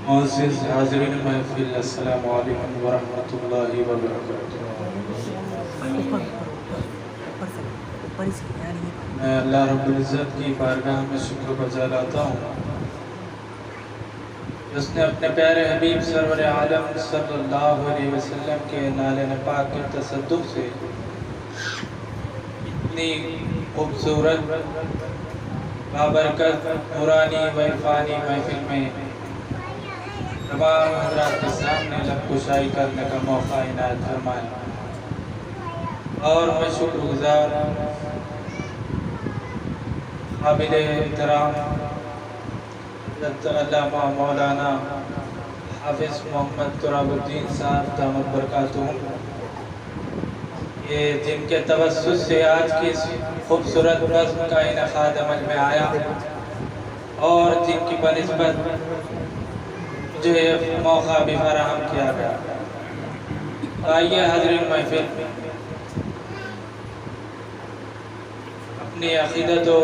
معزز حاضرین محفل، السلام علیکم ورحمۃ اللہ وبرکاتہ۔ میں اللہ رب العزت کی بارگاہ میں شکر بجا لاتا ہوں، جس نے اپنے پیارے حبیب سرور عالم صلی اللہ علیہ وسلم کے نالے پاک کے تصدق سے اتنی خوبصورت بابرکت نورانی و عرفانی محفل میں تمام حضرات کے سامنے لب کشائی کرنے کا موقع عنایت فرمائے، اور میں شکر گزار قابل احترام علامہ مولانا حافظ محمد تراب الدین صاحب دامت برکاتہ، یہ جن کے توسط سے آج کی اس خوبصورت نظم کا انعقاد عمل میں آیا، اور جن کی بنسبت مجھے یہ موقع بھی فراہم کیا گیا۔ آئیے حاضرین محفل، اپنی عقیدت و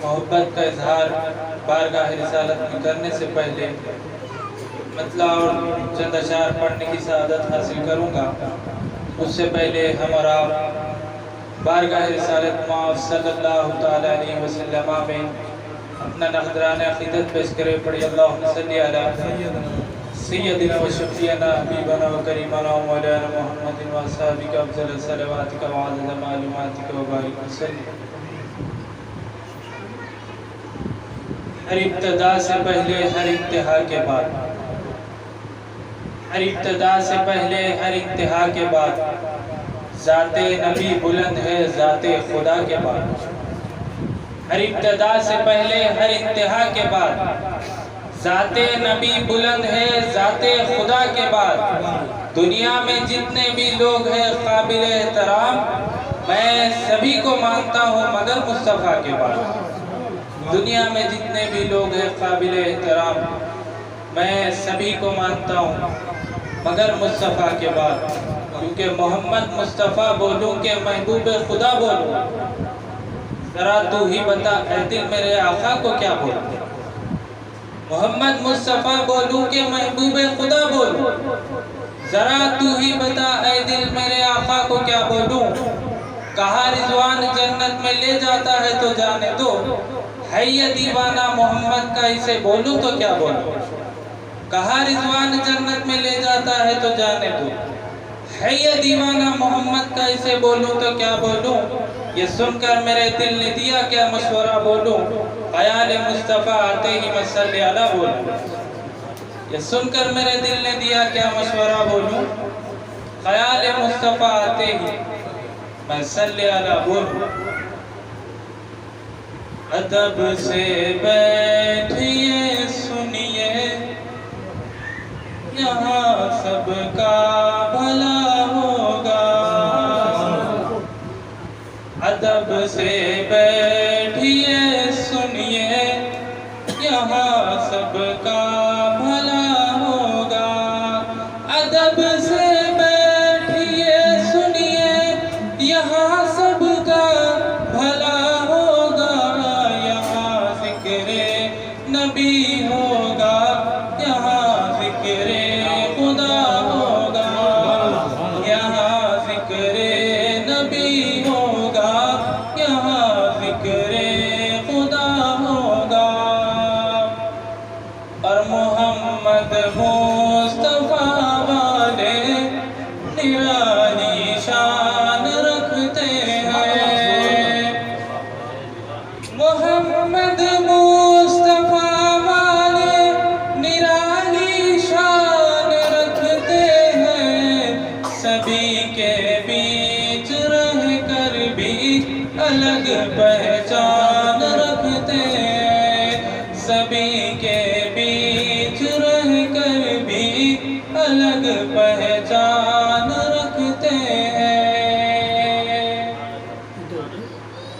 محبت کا اظہار بارگاہ رسالت میں کرنے سے پہلے مطلع اور چند اشعار پڑھنے کی سعادت حاصل کروں گا۔ اس سے پہلے ہم اور آپ بارگاہ رسالت مآب صلی اللہ تعالیٰ علیہ وسلم میں اپنا نقدران عقیدت پیش کرے، پڑھی اللہم صلی علی سیدنا و شفیعنا حبیبنا و کریمنا و مولانا محمد و اصحابہ افضل صلواتک و عدد معلوماتک و بارک وسلم۔ ہر ابتدا سے پہلے ہر انتہا کے بعد، ہر ابتدا سے پہلے ہر انتہا کے بعد، ذات نبی بلند ہے ذات خدا کے بعد۔ ہر ابتدا سے پہلے ہر انتہا کے بعد، ذات نبی بلند ہے ذات خدا کے بعد۔ دنیا میں جتنے بھی لوگ ہیں قابل احترام، میں سبھی کو مانتا ہوں مگر مصطفیٰ کے بعد۔ دنیا میں جتنے بھی لوگ ہیں قابل احترام، میں سبھی کو مانتا ہوں مگر مصطفیٰ کے بعد، کیونکہ محمد مصطفیٰ بولوں کہ محبوب خدا بولوں، ذرا تو ہی بتا اے دل میرے آقا کو کیا بولوں۔ محمد مصطفیٰ بولوں کہ محبوب خدا بولوں، ذرا تو ہی بتا اے دل میرے آقا کو کیا بولوں۔ کہا رضوان جنت میں لے جاتا ہے تو جانے دو، ہے یہ دیوانہ محمد کا اسے بولوں تو کیا بولوں۔ کہا رضوان جنت میں لے جاتا ہے تو جانے دو، ہے یہ دیوانہ محمد کا اسے بولوں تو کیا بولوں۔ یہ سن کر میرے دل نے دیا کیا مشورہ بولوں، خیال مصطفیٰ آتے ہی میں صلی علی بولوں۔ یہ سن کر میرے دل نے دیا کیا مشورہ بولوں، خیال مصطفیٰ آتے ہی میں صلی علی بولوں۔ ادب سے بیٹھیے سنیے، یہاں سب کا بھلا ہوگا۔ ادب سے بیٹھیے سنیے، یہاں سب کا بھلا ہوگا۔ ادب سے بیٹھیے سنیے، یہاں سب کا بھلا ہوگا۔ یہاں ذکر نبی ہوگا، یہاں ذکر خدا ہوگا۔ یہاں ذکر نبی ہوگا، یہاں ذکر خدا ہوگا۔ اور محمد مصطفیٰ والے نرالی شان رکھتے ہیں۔ محمد مصطفیٰ والے نرالی شان رکھتے ہیں، سبھی کے بیچ رہ کر بھی الگ پہچان رکھتے ہیں۔ سبھی کے بیچ رہ کر بھی الگ پہچان رکھتے ہیں،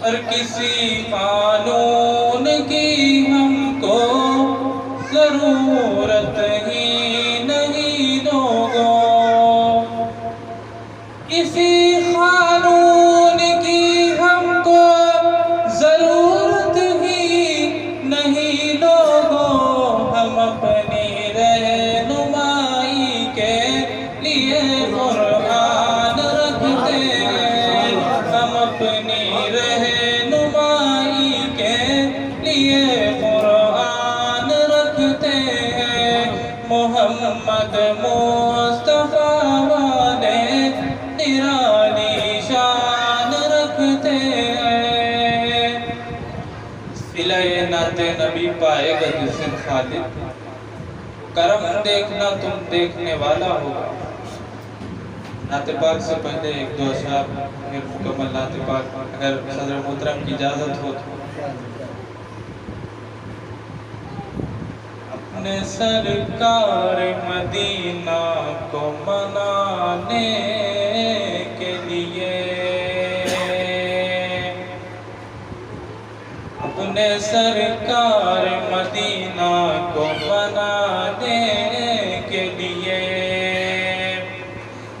اور کسی قانون کی ہم کو ضرورت ہی نہیں لوگوں۔ کسی قانون کی ہم کو ضرورت ہی نہیں لوگوں، ہم اپنی رہ محمد مصطفیٰ والے نرالی شان رکھتے ہیں۔ صلہ نعت نبی پائے گا جس دن خالق، کرم دیکھنا تم دیکھنے والا ہوگا۔ نعت پاک سے پہلے ایک دو اشعار پھر مکمل نعت پاک اگر صدر محترم کی اجازت ہو تو۔ اپنے سرکار مدینہ کو منانے کے لیے، اپنے سرکار مدینہ کو منانے کے لیے،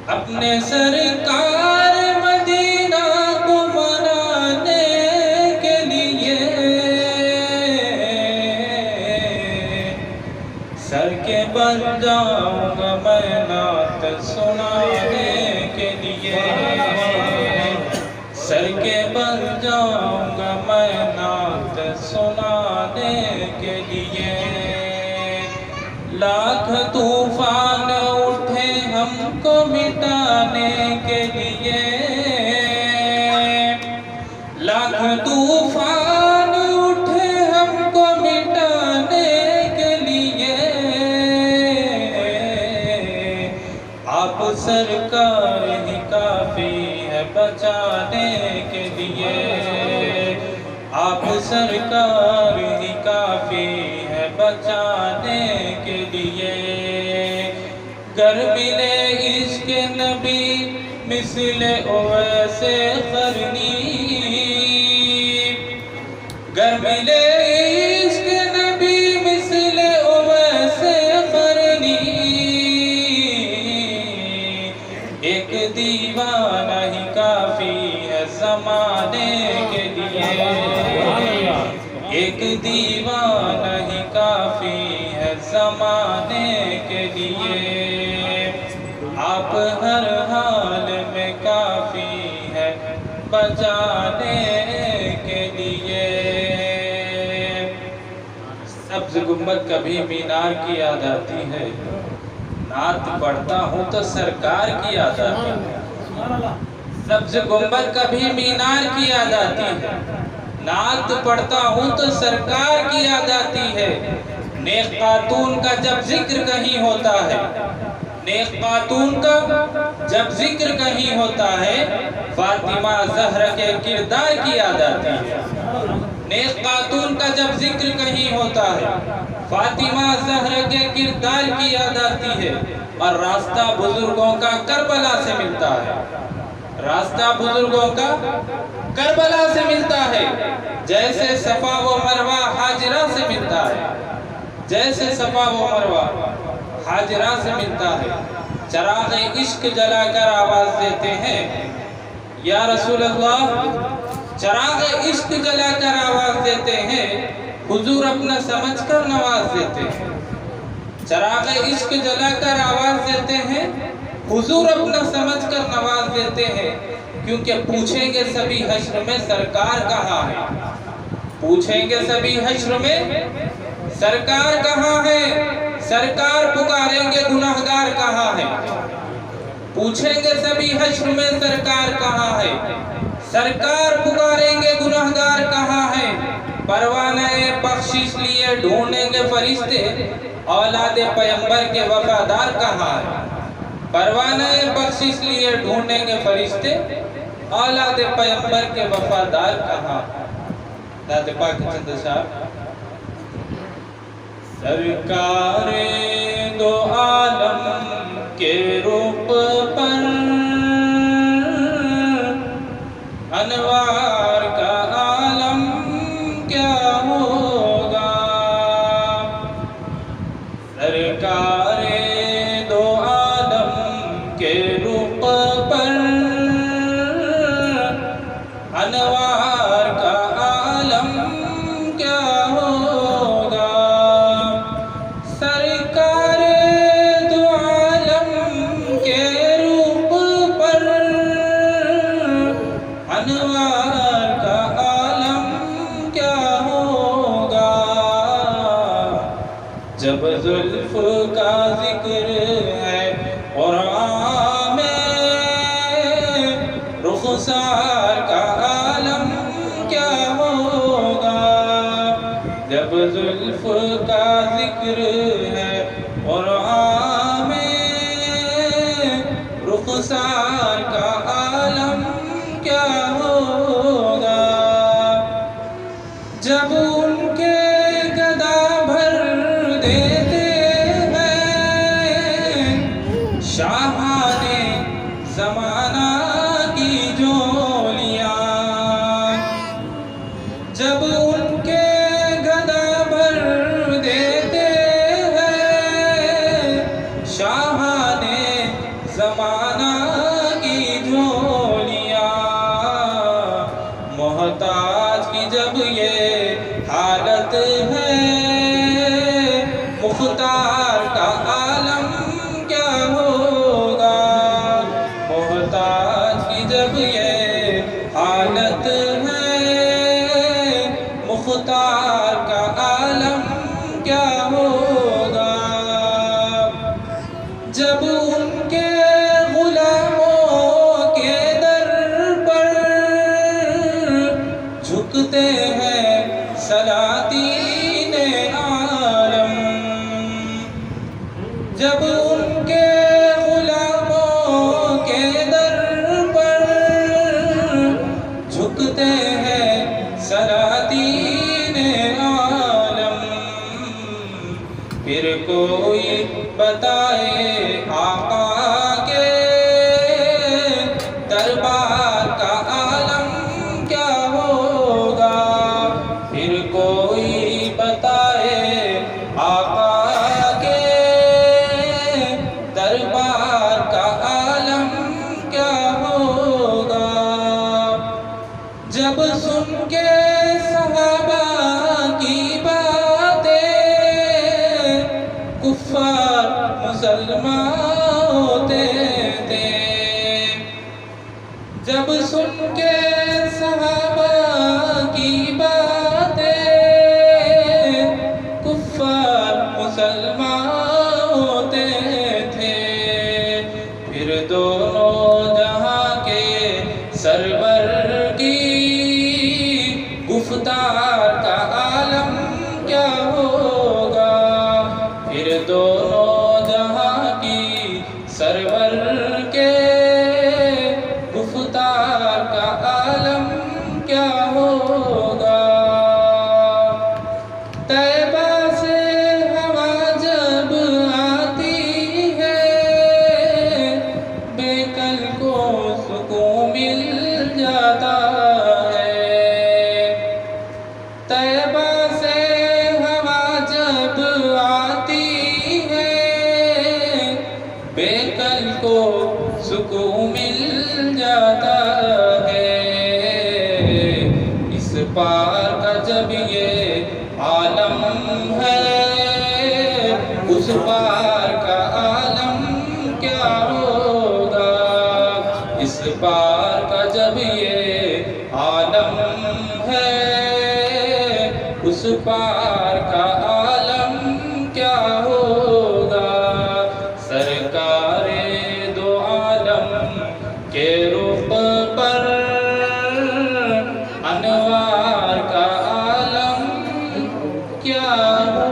اپنے سرکار مدینہ کو منانے کے لیے، سر کے بل جاؤں گا میں نعت سنانے کے لیے، سر کے بل جاؤں گا میں نعت سنانے کے لیے۔ لاکھ طوفان اٹھے ہم کو مٹانے کے لیے، لاکھ طوفان اٹھے ہم کو مٹانے کے لیے، آپ سرکار ہی کافی ہے بچانے کے لیے، آپ سرکار ہی کافی ہے بچانے کے لیے۔ گر ملے عشق نبی مثل اویس قرنی، گر ملے عشق نبی مثل اویس قرنی، ایک دیوانہ ہی کافی ہے زمانے کے لیے، ایک دیوانہ ہی کافی ہے زمانے کے لیے۔ آپ ہر حال میں کافی ہے بچانے کے لیے۔ سبز گنبد کبھی مینار کی یاد آتی ہے، نعت پڑھتا ہوں تو سرکار کی یاد آتی ہے۔ سبز گنبد کبھی مینار کی یاد آتی ہے، نعت پڑھتا ہوں تو سرکار کی یاد آتی ہے۔ نیک خاتون کا جب ذکر کہیں ہوتا ہے، نیک خاتون کا جب ذکر کہیں ہوتا ہے، فاطمہ زہرا کے کردار کی یاد آتی ہے۔ نیک خاتون کا جب ذکر کہیں ہوتا ہے، فاطمہ زہرا کے کردار کی یاد آتی ہے۔ اور راستہ بزرگوں کا کربلا سے ملتا ہے، راستہ بزرگوں کا کربلا سے ملتا ہے، جیسے صفا و مروہ ہاجرہ سے ملتا ہے، جیسے صفا و مروہ ہاجرہ سے ملتا ہے۔ چراغ عشق جلا کر آواز دیتے ہیں، یا رسول اللہ، چراغ عشق جلا کر آواز دیتے ہیں، حضور اپنا سمجھ کر نواز دیتے ہیں۔ چراغ عشق جلا کر آواز دیتے ہیں، حضور اپنا سمجھ کر نواز دیتے ہیں، کیونکہ پوچھیں گے سبھی حشر میں سرکار کہاں ہے، پوچھیں گے سبھی حشر میں سرکار کہاں ہے، سرکار پکاریں گے گناہگار کہاں ہے، پوچھیں گے سبھی حشر میں سرکار کہاں ہے، سرکار پکاریں گے گناہگار کہاں ہے۔ پروانہ بخشش لیے ڈھونڈیں گے فرشتے، اولاد پیغمبر کے وفادار کہاں ہے، پروانہ بخشش لیے ڈھونڈیں گے فرشتے، اولاد پیغمبر کے وفادار کہاں ہے۔ نعت پاک چند اشعار۔ سرکار دو عالم کے روپ پر انوار کا عالم کیا ہوگا، سرکار دو عالم کے روپ پر انوار کا عالم کیا ہوگا، سرکار دو عالم کے روپ پر انوار کا عالم کیا ہوگا، جب زلف کا ذکر ہے قرآن میں، رخسار کا عالم کیا ہوگا؟ جب زلف کا ذکر ہے قرآن میں، رخسار کا عالم کیا ہوگا؟ جب ان کے گدا بھر دیتے ہیں شاہان زمانہ کی جولیاں، جب ان کے گدا بھر دیتے ہیں شاہان زمانہ کی جولیاں، محتاج کی جب یہ حالت ہے، مختار کا عالم کیا ہوگا؟ محتاج کی جب یہ حالت ہے، مختار کا عالم کیا ہوگا؟ جب ان کے غلاموں کے در پر جھکتے ہیں سلاطین عالم، جب ان کے غلاموں کے در پر جھکتے ہیں سلاطین عالم، پھر کوئی بتائے آقا کے دربار کا عالم کیا ہوگا؟ پھر کوئی بتائے آقا کے دربار کا عالم کیا ہوگا؟ جب سن کے صحابہ کی باتیں کفار مسلمان ہوتے تھے، جب سن کے صحابہ کی باتیں کفار مسلمان ہوتے تھے، پھر دونوں جہاں کے سرور کی گفتار کا عالم کیا ہوگا؟ پھر دونوں جہاں کی سرور کے گفتار کا عالم کیا ہوگا؟ طیبہ سے ہوا جب آتی ہے، بے کل کو سکون مل جاتا ہے، طیبہ سے ہوا جب آتی ہے، بے کل کو سکون مل جاتا ہے، اس پار کا جب یہ عالم ہے، اس پار کا عالم کیا ہوگا؟ اس پار کا جب یہ عالم ہے، اس پار کا عالم کیا ہوگا؟ سرکار دو عالم کے رخ پر انوار کا عالم کیا ہوگا؟